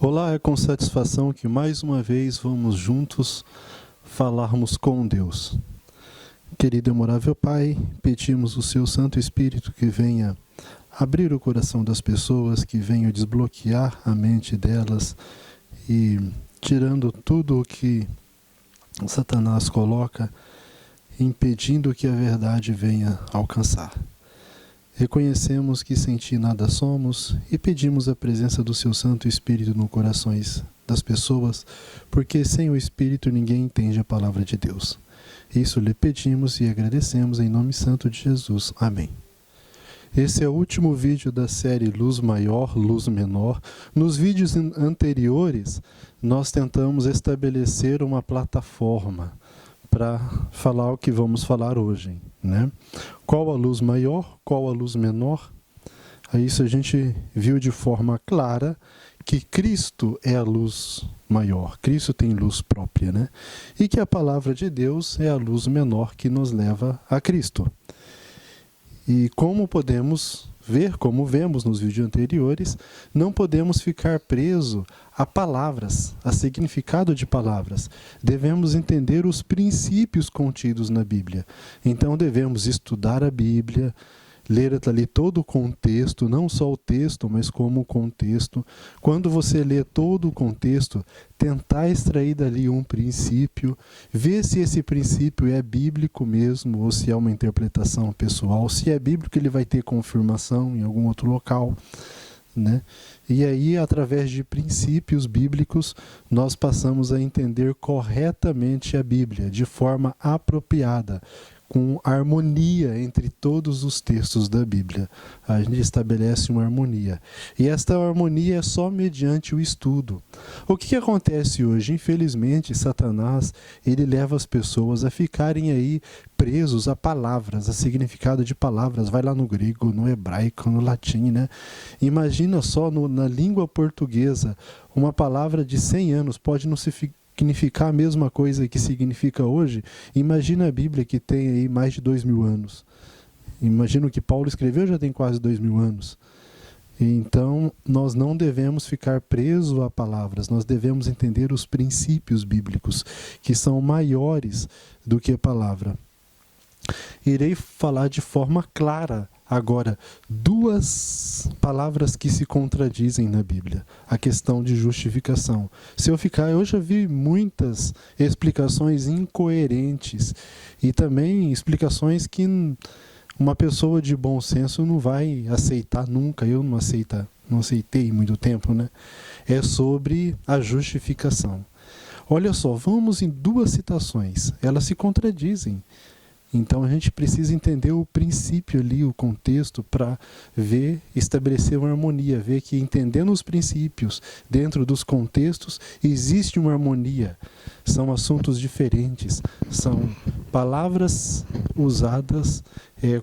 Olá, é com satisfação que mais uma vez vamos juntos falarmos com Deus. Querido e amorável Pai, pedimos o Seu Santo Espírito que venha abrir o coração das pessoas, que venha desbloquear a mente delas e tirando tudo o que Satanás coloca, impedindo que a verdade venha alcançar. Reconhecemos que sem Ti nada somos e pedimos a presença do Seu Santo Espírito nos corações das pessoas, porque sem o Espírito ninguém entende a palavra de Deus. Isso lhe pedimos e agradecemos em nome santo de Jesus. Amém. Esse é o último vídeo da série Luz Maior, Luz Menor. Nos vídeos anteriores, nós tentamos estabelecer uma plataforma para falar o que vamos falar hoje, né? Qual a luz maior, qual a luz menor? A isso a gente viu de forma clara que Cristo é a luz maior, Cristo tem luz própria, né? E que a palavra de Deus é a luz menor que nos leva a Cristo. E como podemos ver, como vemos nos vídeos anteriores, não podemos ficar presos a palavras, a significado de palavras. Devemos entender os princípios contidos na Bíblia. Então devemos estudar a Bíblia, ler ali todo o contexto, não só o texto, mas como o contexto. Quando você lê todo o contexto, tentar extrair dali um princípio, ver se esse princípio é bíblico mesmo, ou se é uma interpretação pessoal. Se é bíblico, ele vai ter confirmação em algum outro local, né? E aí, através de princípios bíblicos, nós passamos a entender corretamente a Bíblia, de forma apropriada, com harmonia entre todos os textos da Bíblia. A gente estabelece uma harmonia. E esta harmonia é só mediante o estudo. O que acontece hoje? Infelizmente, Satanás, ele leva as pessoas a ficarem aí presos a palavras, a significado de palavras. Vai lá no grego, no hebraico, no latim, né? Imagina só na língua portuguesa, uma palavra de 100 anos pode não significar a mesma coisa que significa hoje. Imagina a Bíblia que tem aí mais de 2000 anos. Imagina o que Paulo escreveu já tem quase 2000 anos. Então, nós não devemos ficar presos a palavras, nós devemos entender os princípios bíblicos, que são maiores do que a palavra. Irei falar de forma clara agora duas palavras que se contradizem na Bíblia. A questão de justificação. Eu já vi muitas explicações incoerentes e também explicações que uma pessoa de bom senso não vai aceitar nunca. Eu não aceitei muito tempo, né? É sobre a justificação. Olha só, vamos em duas citações. Elas se contradizem. Então a gente precisa entender o princípio ali, o contexto, para estabelecer uma harmonia, ver que entendendo os princípios dentro dos contextos, existe uma harmonia. São assuntos diferentes, são palavras usadas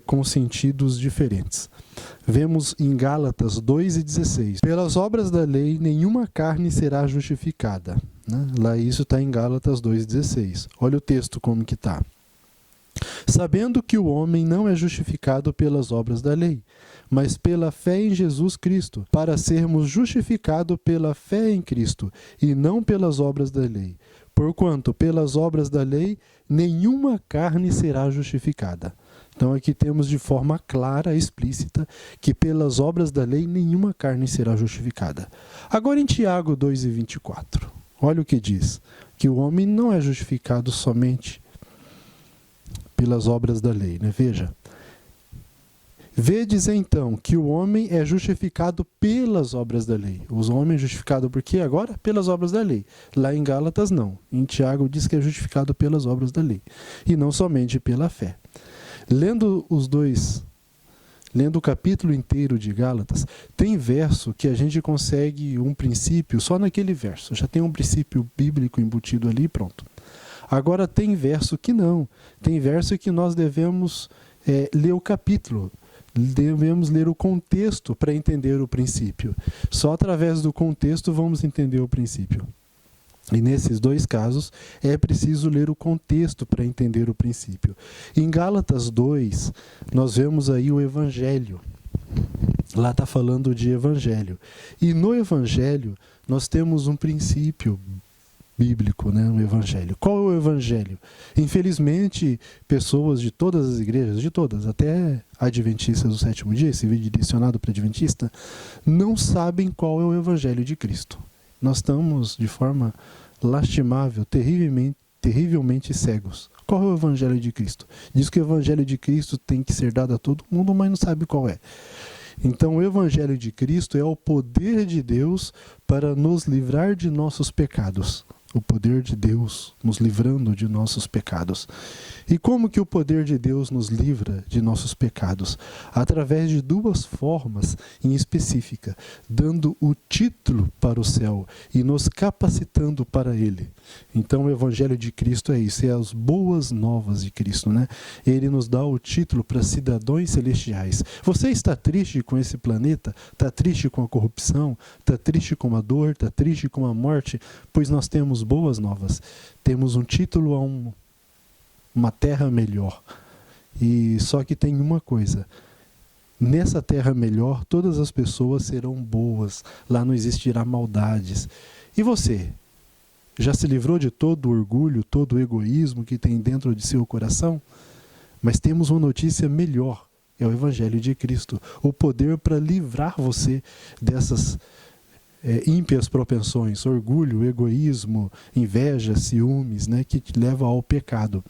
com sentidos diferentes. Vemos em Gálatas 2:16. Pelas obras da lei, nenhuma carne será justificada. Né? Lá isso está em Gálatas 2:16. Olha o texto como que está. Sabendo que o homem não é justificado pelas obras da lei, mas pela fé em Jesus Cristo, para sermos justificados pela fé em Cristo, e não pelas obras da lei. Porquanto, pelas obras da lei, nenhuma carne será justificada. Então aqui temos de forma clara, explícita, que pelas obras da lei, nenhuma carne será justificada. Agora em Tiago 2:24, olha o que diz, que o homem não é justificado somente pelas obras da lei, né? Veja. Vedes então que o homem é justificado pelas obras da lei. Os homens justificados por quê agora? Pelas obras da lei. Lá em Gálatas não. Em Tiago diz que é justificado pelas obras da lei. E não somente pela fé. Lendo o capítulo inteiro de Gálatas, tem verso que a gente consegue um princípio só naquele verso. Já tem um princípio bíblico embutido ali, pronto. Agora tem verso que não. Tem verso que nós devemos ler o capítulo. Devemos ler o contexto para entender o princípio. Só através do contexto vamos entender o princípio. E nesses dois casos é preciso ler o contexto para entender o princípio. Em Gálatas 2, nós vemos aí o Evangelho. Lá está falando de evangelho. E no evangelho nós temos um princípio bíblico, né, no evangelho. Qual é o evangelho? Infelizmente, pessoas de todas as igrejas, de todas, até adventistas do sétimo dia, esse vídeo direcionado para adventista, não sabem qual é o evangelho de Cristo. Nós estamos, de forma lastimável, terrivelmente cegos. Qual é o evangelho de Cristo? Diz que o evangelho de Cristo tem que ser dado a todo mundo, mas não sabe qual é. Então, o evangelho de Cristo é o poder de Deus para nos livrar de nossos pecados. O poder de Deus nos livrando de nossos pecados. E como que o poder de Deus nos livra de nossos pecados? Através de duas formas em específica, dando o título para o céu e nos capacitando para ele. Então o evangelho de Cristo é isso, é as boas novas de Cristo, né? Ele nos dá o título para cidadãos celestiais. Você está triste com esse planeta? Está triste com a corrupção? Está triste com a dor? Está triste com a morte? Pois nós temos boas novas. Temos um título a uma terra melhor. E só que tem uma coisa. Nessa terra melhor, todas as pessoas serão boas. Lá não existirá maldades. E você? Já se livrou de todo o orgulho, todo o egoísmo que tem dentro de seu coração? Mas temos uma notícia melhor. É o Evangelho de Cristo. O poder para livrar você dessas ímpias propensões, orgulho, egoísmo, inveja, ciúmes, né, que te leva ao pecado.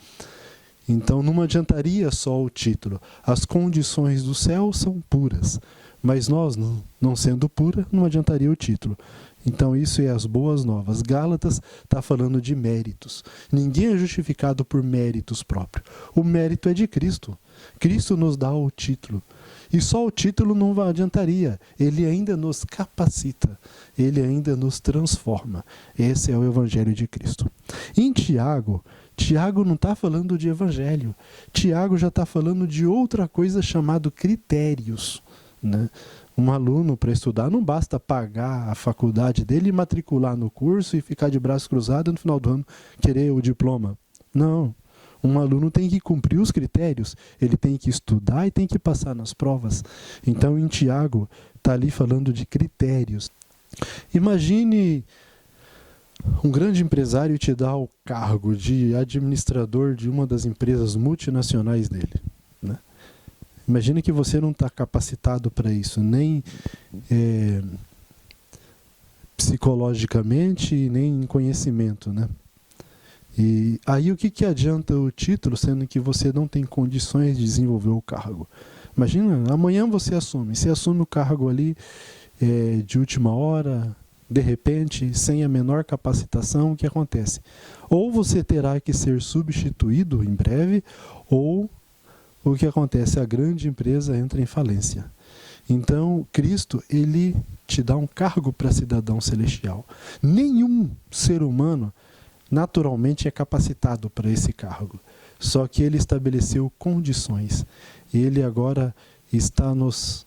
Então não adiantaria só o título. As condições do céu são puras, mas nós, não sendo pura, não adiantaria o título. Então isso é as boas novas. Gálatas está falando de méritos. Ninguém é justificado por méritos próprios. O mérito é de Cristo. Cristo nos dá o título. E só o título não adiantaria. Ele ainda nos capacita. Ele ainda nos transforma. Esse é o Evangelho de Cristo. Em Tiago não está falando de Evangelho. Tiago já está falando de outra coisa chamada critérios, né? Um aluno, para estudar, não basta pagar a faculdade dele, matricular no curso e ficar de braço cruzado e no final do ano querer o diploma. Não. Um aluno tem que cumprir os critérios, ele tem que estudar e tem que passar nas provas. Então, em Tiago, está ali falando de critérios. Imagine um grande empresário te dar o cargo de administrador de uma das empresas multinacionais dele, né? Imagine que você não está capacitado para isso, nem psicologicamente, nem em conhecimento, né? E aí o que adianta o título, sendo que você não tem condições de desenvolver o cargo? Imagina, amanhã você assume o cargo ali de última hora, de repente, sem a menor capacitação, o que acontece? Ou você terá que ser substituído em breve, ou o que acontece? A grande empresa entra em falência. Então, Cristo, ele te dá um cargo para cidadão celestial. Nenhum ser humano naturalmente é capacitado para esse cargo. Só que ele estabeleceu condições. Ele agora está nos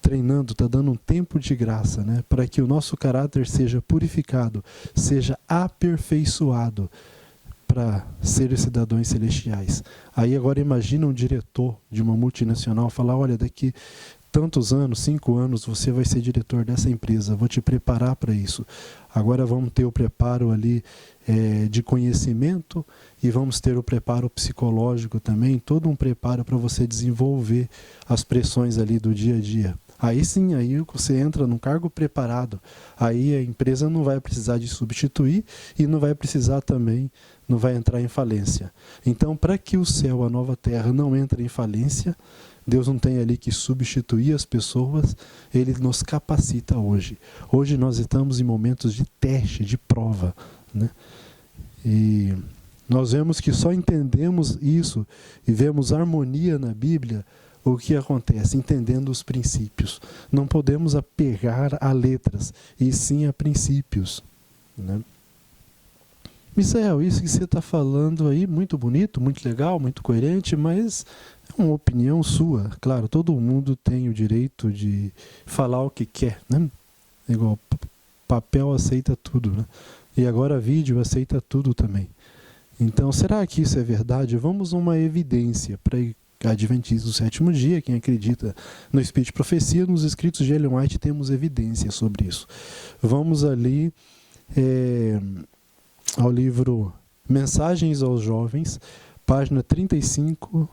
treinando, está dando um tempo de graça, né, para que o nosso caráter seja purificado, seja aperfeiçoado para ser cidadãos celestiais. Aí agora imagina um diretor de uma multinacional falar, olha, daqui tantos anos, 5 anos, você vai ser diretor dessa empresa, vou te preparar para isso. Agora vamos ter o preparo ali de conhecimento e vamos ter o preparo psicológico também, todo um preparo para você desenvolver as pressões ali do dia a dia. Aí sim, aí você entra num cargo preparado, aí a empresa não vai precisar de substituir e não vai precisar também, não vai entrar em falência. Então, para que o céu, a nova terra, não entre em falência, Deus não tem ali que substituir as pessoas, Ele nos capacita hoje. Hoje nós estamos em momentos de teste, de prova, né? E nós vemos que só entendemos isso e vemos harmonia na Bíblia, o que acontece? Entendendo os princípios. Não podemos apegar a letras, e sim a princípios, né? Misael, isso que você está falando aí, muito bonito, muito legal, muito coerente, mas é uma opinião sua. Claro, todo mundo tem o direito de falar o que quer, né? Igual papel aceita tudo, né? E agora vídeo aceita tudo também. Então, será que isso é verdade? Vamos a uma evidência para adventistas do sétimo dia, quem acredita no Espírito de Profecia, nos escritos de Ellen White temos evidência sobre isso. Vamos ali ao livro Mensagens aos Jovens, página 35,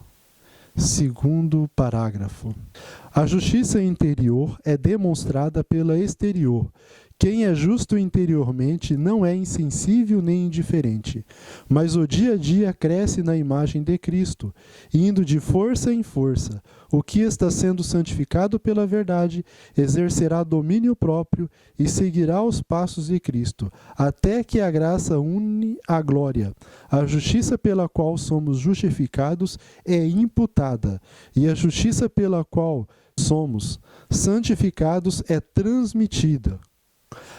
segundo parágrafo. A justiça interior é demonstrada pela exterior. Quem é justo interiormente não é insensível nem indiferente, mas o dia a dia cresce na imagem de Cristo, indo de força em força. O que está sendo santificado pela verdade exercerá domínio próprio e seguirá os passos de Cristo, até que a graça une a glória. A justiça pela qual somos justificados é imputada, e a justiça pela qual somos santificados é transmitida.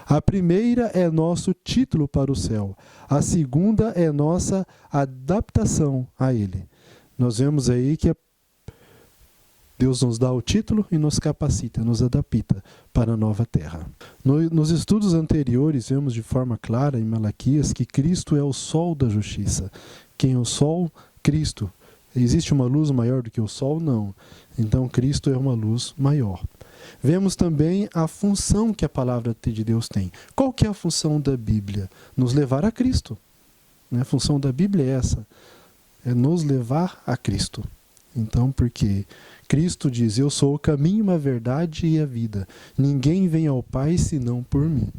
A primeira é nosso título para o céu. A segunda é nossa adaptação a ele. Nós vemos aí que Deus nos dá o título e nos capacita, nos adapta para a nova terra. Nos estudos anteriores, vemos de forma clara em Malaquias que Cristo é o sol da justiça. Quem é o sol? Cristo. Existe uma luz maior do que o sol? Não. Então Cristo é uma luz maior. Vemos também a função que a palavra de Deus tem. Qual que é a função da Bíblia? Nos levar a Cristo. A função da Bíblia é essa, é nos levar a Cristo. Então, porque Cristo diz, eu sou o caminho, a verdade e a vida. Ninguém vem ao Pai senão por mim.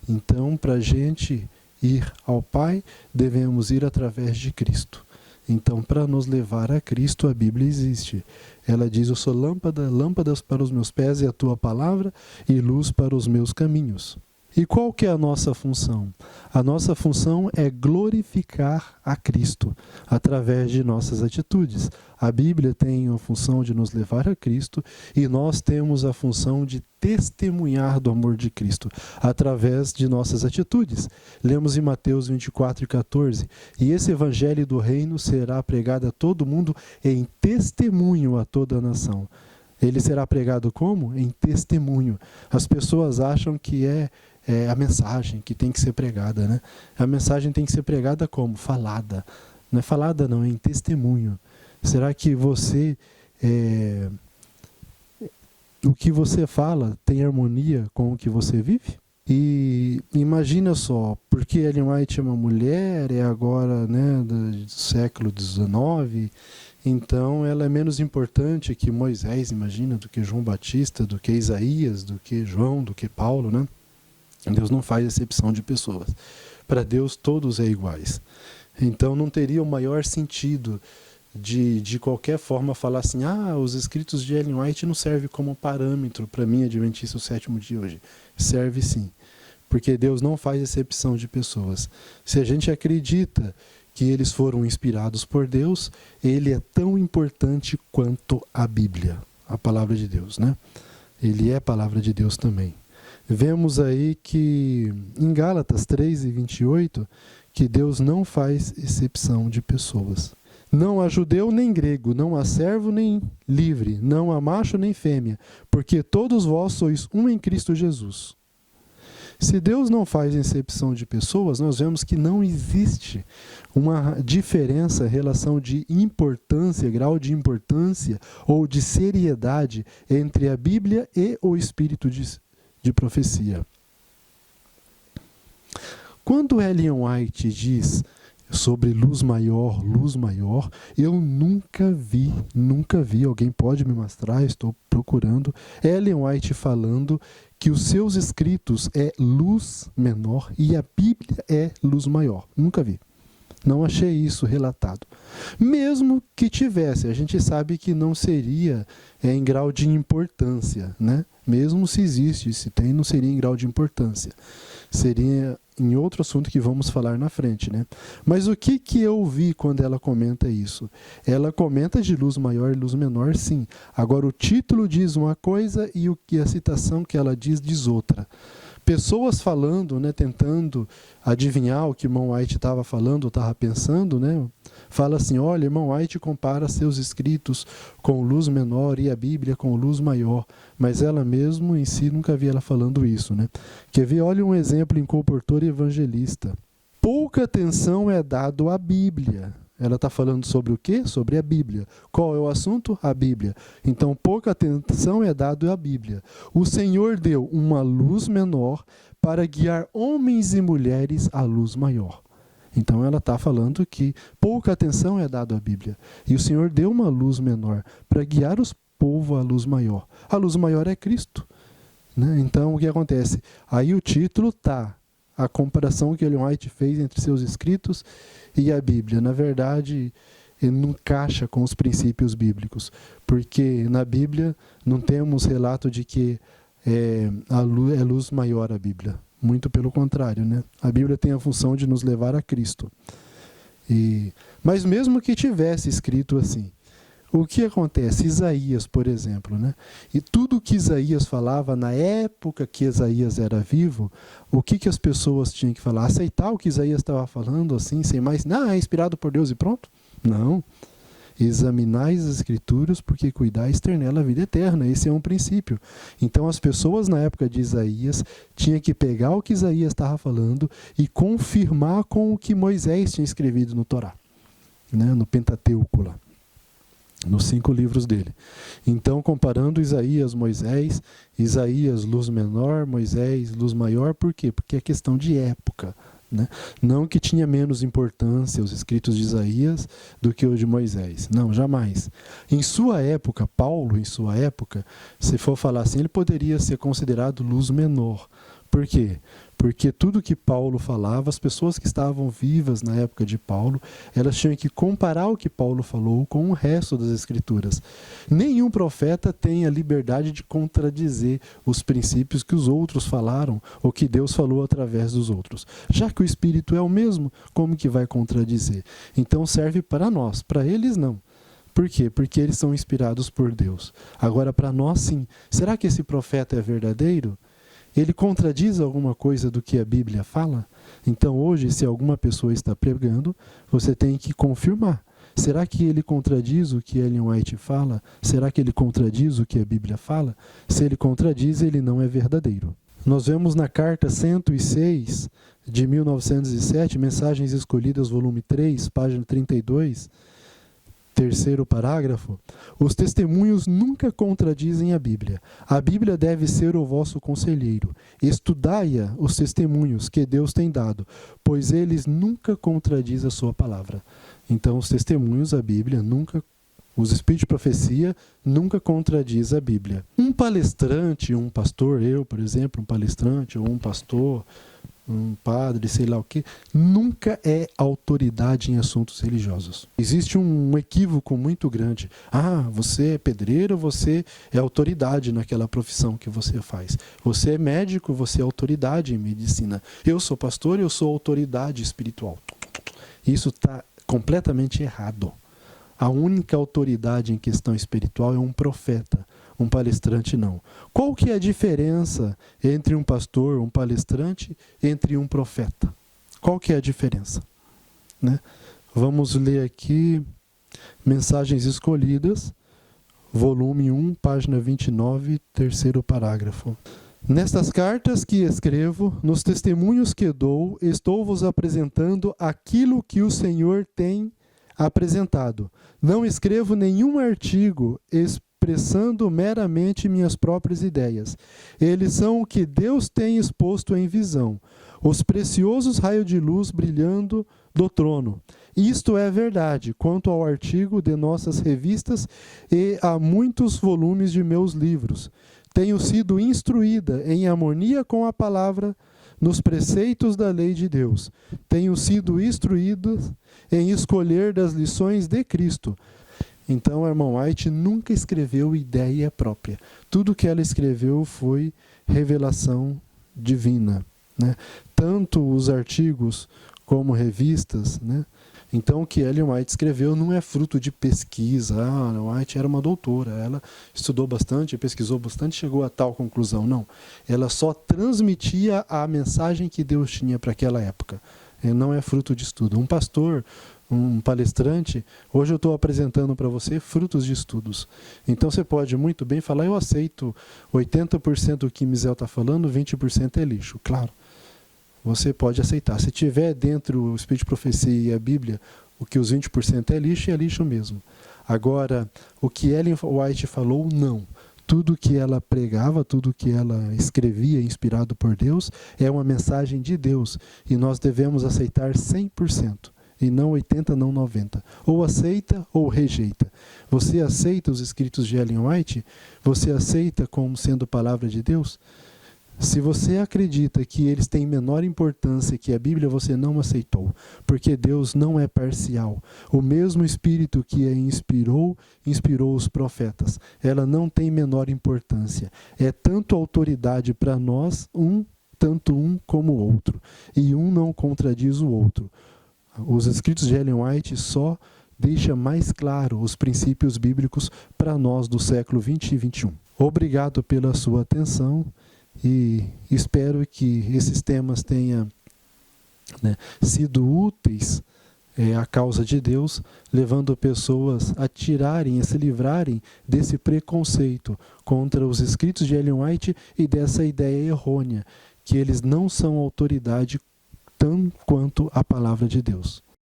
Então, para a gente ir ao Pai, devemos ir através de Cristo. Então, para nos levar a Cristo, a Bíblia existe. Ela diz, eu sou lâmpadas para os meus pés e a tua palavra, e luz para os meus caminhos. E qual que é a nossa função? A nossa função é glorificar a Cristo através de nossas atitudes. A Bíblia tem a função de nos levar a Cristo e nós temos a função de testemunhar do amor de Cristo através de nossas atitudes. Lemos em Mateus 24:14, e esse evangelho do reino será pregado a todo mundo em testemunho a toda a nação. Ele será pregado como? Em testemunho. As pessoas acham que é a mensagem que tem que ser pregada, né? A mensagem tem que ser pregada como? Falada. Não é falada não, é em testemunho. Será que você, o que você fala tem harmonia com o que você vive? E imagina só, porque Ellen White é uma mulher, é agora, né, do século XIX, então ela é menos importante que Moisés, imagina, do que João Batista, do que Isaías, do que João, do que Paulo, né? Deus não faz exceção de pessoas. Para Deus todos é iguais. Então não teria o maior sentido de qualquer forma falar assim, os escritos de Ellen White não servem como parâmetro para mim, adventista, o sétimo dia hoje. Serve sim, porque Deus não faz exceção de pessoas. Se a gente acredita que eles foram inspirados por Deus, ele é tão importante quanto a Bíblia, a palavra de Deus, né? Ele é a palavra de Deus também. Vemos aí que em Gálatas 3:28, que Deus não faz exceção de pessoas. Não há judeu nem grego, não há servo nem livre, não há macho nem fêmea, porque todos vós sois um em Cristo Jesus. Se Deus não faz exceção de pessoas, nós vemos que não existe uma diferença, relação de importância, grau de importância ou de seriedade entre a Bíblia e o Espírito de profecia. Quando Ellen White diz sobre luz maior, eu nunca vi, alguém pode me mostrar, estou procurando, Ellen White falando que os seus escritos é luz menor e a Bíblia é luz maior. Nunca vi. Não achei isso relatado. Mesmo que tivesse, a gente sabe que não seria em grau de importância, né? Mesmo se existe, se tem, não seria em grau de importância. Seria em outro assunto que vamos falar na frente, né? Mas o que eu vi quando ela comenta isso? Ela comenta de luz maior e luz menor, sim. Agora o título diz uma coisa e a citação que ela diz outra. Pessoas falando, né, tentando adivinhar o que irmão White estava falando, estava pensando, né? Fala assim, olha, irmão White compara seus escritos com luz menor e a Bíblia com luz maior, mas ela mesmo em si nunca vi ela falando isso, né? Quer ver? Olha um exemplo em comportor evangelista. Pouca atenção é dado à Bíblia, Ela está falando sobre o quê? Sobre a Bíblia. Qual é o assunto? A Bíblia. Então, pouca atenção é dada à Bíblia. O Senhor deu uma luz menor para guiar homens e mulheres à luz maior. Então, ela está falando que pouca atenção é dada à Bíblia. E o Senhor deu uma luz menor para guiar os povos à luz maior. A luz maior é Cristo. Né? Então, o que acontece? Aí o título está a comparação que Ellen White fez entre seus escritos e a Bíblia. Na verdade, ele não encaixa com os princípios bíblicos, porque na Bíblia não temos relato de que é luz maior a Bíblia. Muito pelo contrário, né? A Bíblia tem a função de nos levar a Cristo. Mas mesmo que tivesse escrito assim, o que acontece? Isaías, por exemplo, né? E tudo que Isaías falava na época que Isaías era vivo, o que as pessoas tinham que falar? Aceitar o que Isaías estava falando assim, sem mais? Não, é inspirado por Deus e pronto? Não. Examinais as Escrituras, porque cuidais ter nela a vida eterna. Esse é um princípio. Então as pessoas na época de Isaías tinham que pegar o que Isaías estava falando e confirmar com o que Moisés tinha escrevido no Torá, né? No Pentateuco lá, nos 5 livros dele. Então, comparando Isaías, Moisés, Isaías, luz menor, Moisés, luz maior, por quê? Porque é questão de época, né? Não que tinha menos importância os escritos de Isaías do que o de Moisés. Não, jamais. Em sua época, Paulo, em sua época, se for falar assim, ele poderia ser considerado luz menor. Por quê? Porque tudo que Paulo falava, as pessoas que estavam vivas na época de Paulo, elas tinham que comparar o que Paulo falou com o resto das Escrituras. Nenhum profeta tem a liberdade de contradizer os princípios que os outros falaram ou que Deus falou através dos outros. Já que o Espírito é o mesmo, como que vai contradizer? Então serve para nós, para eles não. Por quê? Porque eles são inspirados por Deus. Agora, para nós, sim. Será que esse profeta é verdadeiro? Ele contradiz alguma coisa do que a Bíblia fala? Então hoje, se alguma pessoa está pregando, você tem que confirmar. Será que ele contradiz o que Ellen White fala? Será que ele contradiz o que a Bíblia fala? Se ele contradiz, ele não é verdadeiro. Nós vemos na carta 106 de 1907, Mensagens Escolhidas, volume 3, página 32, terceiro parágrafo, os testemunhos nunca contradizem a Bíblia. A Bíblia deve ser o vosso conselheiro. Estudai-a, os testemunhos que Deus tem dado, pois eles nunca contradizem a sua palavra. Então, os testemunhos, a Bíblia, nunca, os espíritos de profecia, nunca contradiz a Bíblia. Um palestrante, um pastor, eu, por exemplo, um palestrante ou um pastor, um padre, sei lá o que, nunca é autoridade em assuntos religiosos. Existe um equívoco muito grande. Você é pedreiro, você é autoridade naquela profissão que você faz. Você é médico, você é autoridade em medicina. Eu sou pastor, eu sou autoridade espiritual. Isso está completamente errado. A única autoridade em questão espiritual é um profeta. Um palestrante não. Qual que é a diferença entre um pastor, um palestrante, entre um profeta? Qual que é a diferença? Né? Vamos ler aqui Mensagens Escolhidas, volume 1, página 29, terceiro parágrafo. Nestas cartas que escrevo, nos testemunhos que dou, estou-vos apresentando aquilo que o Senhor tem apresentado. Não escrevo nenhum artigo expressando meramente minhas próprias ideias. Eles são o que Deus tem exposto em visão, os preciosos raios de luz brilhando do trono. Isto é verdade quanto ao artigo de nossas revistas e a muitos volumes de meus livros. Tenho sido instruída em harmonia com a palavra nos preceitos da lei de Deus. Tenho sido instruída em escolher das lições de Cristo. Então, a irmã White nunca escreveu ideia própria. Tudo que ela escreveu foi revelação divina, né? Tanto os artigos como revistas, né? Então, o que Ellen White escreveu não é fruto de pesquisa. Ellen White era uma doutora, ela estudou bastante, pesquisou bastante, chegou a tal conclusão. Não, ela só transmitia a mensagem que Deus tinha para aquela época. Não é fruto de estudo. Um pastor, um palestrante, hoje eu estou apresentando para você frutos de estudos. Então você pode muito bem falar, eu aceito 80% do que Misel está falando, 20% é lixo. Claro, você pode aceitar. Se tiver dentro o Espírito de Profecia e a Bíblia O que os 20% é lixo mesmo. Agora, o que Ellen White falou, não. Tudo que ela pregava, tudo que ela escrevia, inspirado por Deus, é uma mensagem de Deus. E nós devemos aceitar 100%. E não 80%, não 90%. Ou aceita ou rejeita. Você aceita os escritos de Ellen White? Você aceita como sendo palavra de Deus? Se você acredita que eles têm menor importância que a Bíblia, você não aceitou. Porque Deus não é parcial. O mesmo Espírito que a inspirou os profetas. Ela não tem menor importância. É tanto autoridade para nós, tanto um como o outro. E um não contradiz o outro. Os escritos de Ellen White só deixa mais claro os princípios bíblicos para nós do século 20 e 21. Obrigado pela sua atenção. E espero que esses temas tenham sido úteis à causa de Deus, levando pessoas a tirarem, a se livrarem desse preconceito contra os escritos de Ellen White e dessa ideia errônea, que eles não são autoridade tão quanto a palavra de Deus.